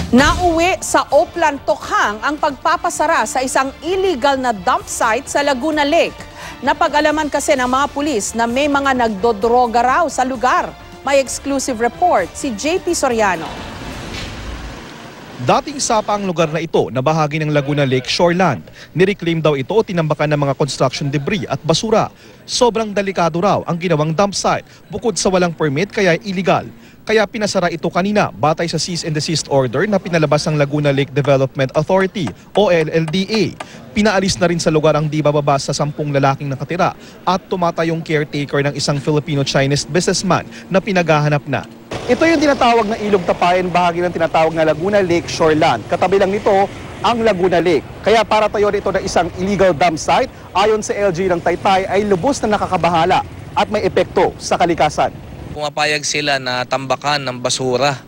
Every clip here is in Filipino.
Nauwi sa Oplan, Tokhang ang pagpapasara sa isang illegal na dump site sa Laguna Lake. Napag-alaman kasi ng mga pulis na may mga nagdodroga raw sa lugar. May exclusive report si JP Soriano. Dating sapa ang lugar na ito na bahagi ng Laguna Lake Shoreland. Nireclaim daw ito o tinambakan ng mga construction debris at basura. Sobrang delikado raw ang ginawang dump site bukod sa walang permit kaya illegal. Kaya pinasara ito kanina batay sa cease and desist order na pinalabas ng Laguna Lake Development Authority o LLDA. Pinaalis na rin sa lugar ang di bababa sa 10 lalaking nakatira at tumatayong caretaker ng isang Filipino-Chinese businessman na pinaghahanap na. Ito yung tinatawag na Ilog Tapayan, bahagi ng tinatawag na Laguna Lake Shoreland. Katabi lang nito ang Laguna Lake. Kaya para tayo rito ng isang illegal dump site, ayon sa LG ng Taytay ay lubos na nakakabahala at may epekto sa kalikasan. Pumapayag sila na tambakan ng basura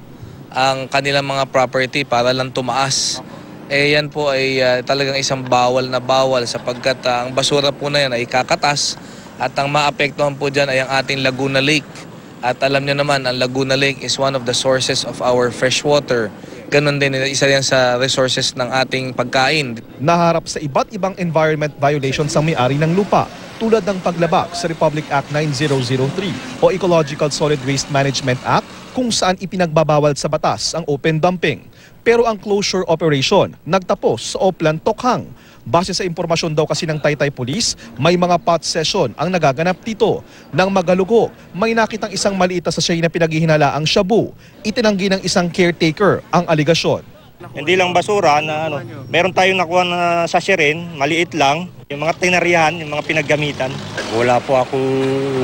ang kanilang mga property para lang tumaas. Yan po ay talagang isang bawal na bawal sapagkat ang basura po na yan ay kakatas at ang maapektuhan po dyan ay ang ating Laguna Lake. At alam niyo naman, ang Laguna Lake is one of the sources of our fresh water. Ganon din, isa yan sa resources ng ating pagkain. Naharap sa iba't ibang environment violations ang may-ari ng lupa tulad ng paglabag sa Republic Act 9003 o Ecological Solid Waste Management Act kung saan ipinagbabawal sa batas ang open dumping. Pero ang closure operation nagtapos sa Oplan, Tokhang. Base sa impormasyon daw kasi ng Taytay Police, may mga pot session ang nagaganap dito. Nang magalugok, may nakitang isang maliit na sachet na pinaghihinala ang shabu. Itinanggi ng isang caretaker ang aligasyon. Hindi lang basura na meron tayong nakuha na sachet rin, maliit lang. Yung mga tinarihan, yung mga pinaggamitan. Wala po akong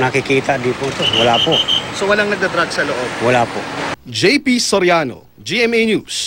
nakikita dito. Wala po. So walang nagdadrug sa loob? Wala po. JP Soriano, GMA News.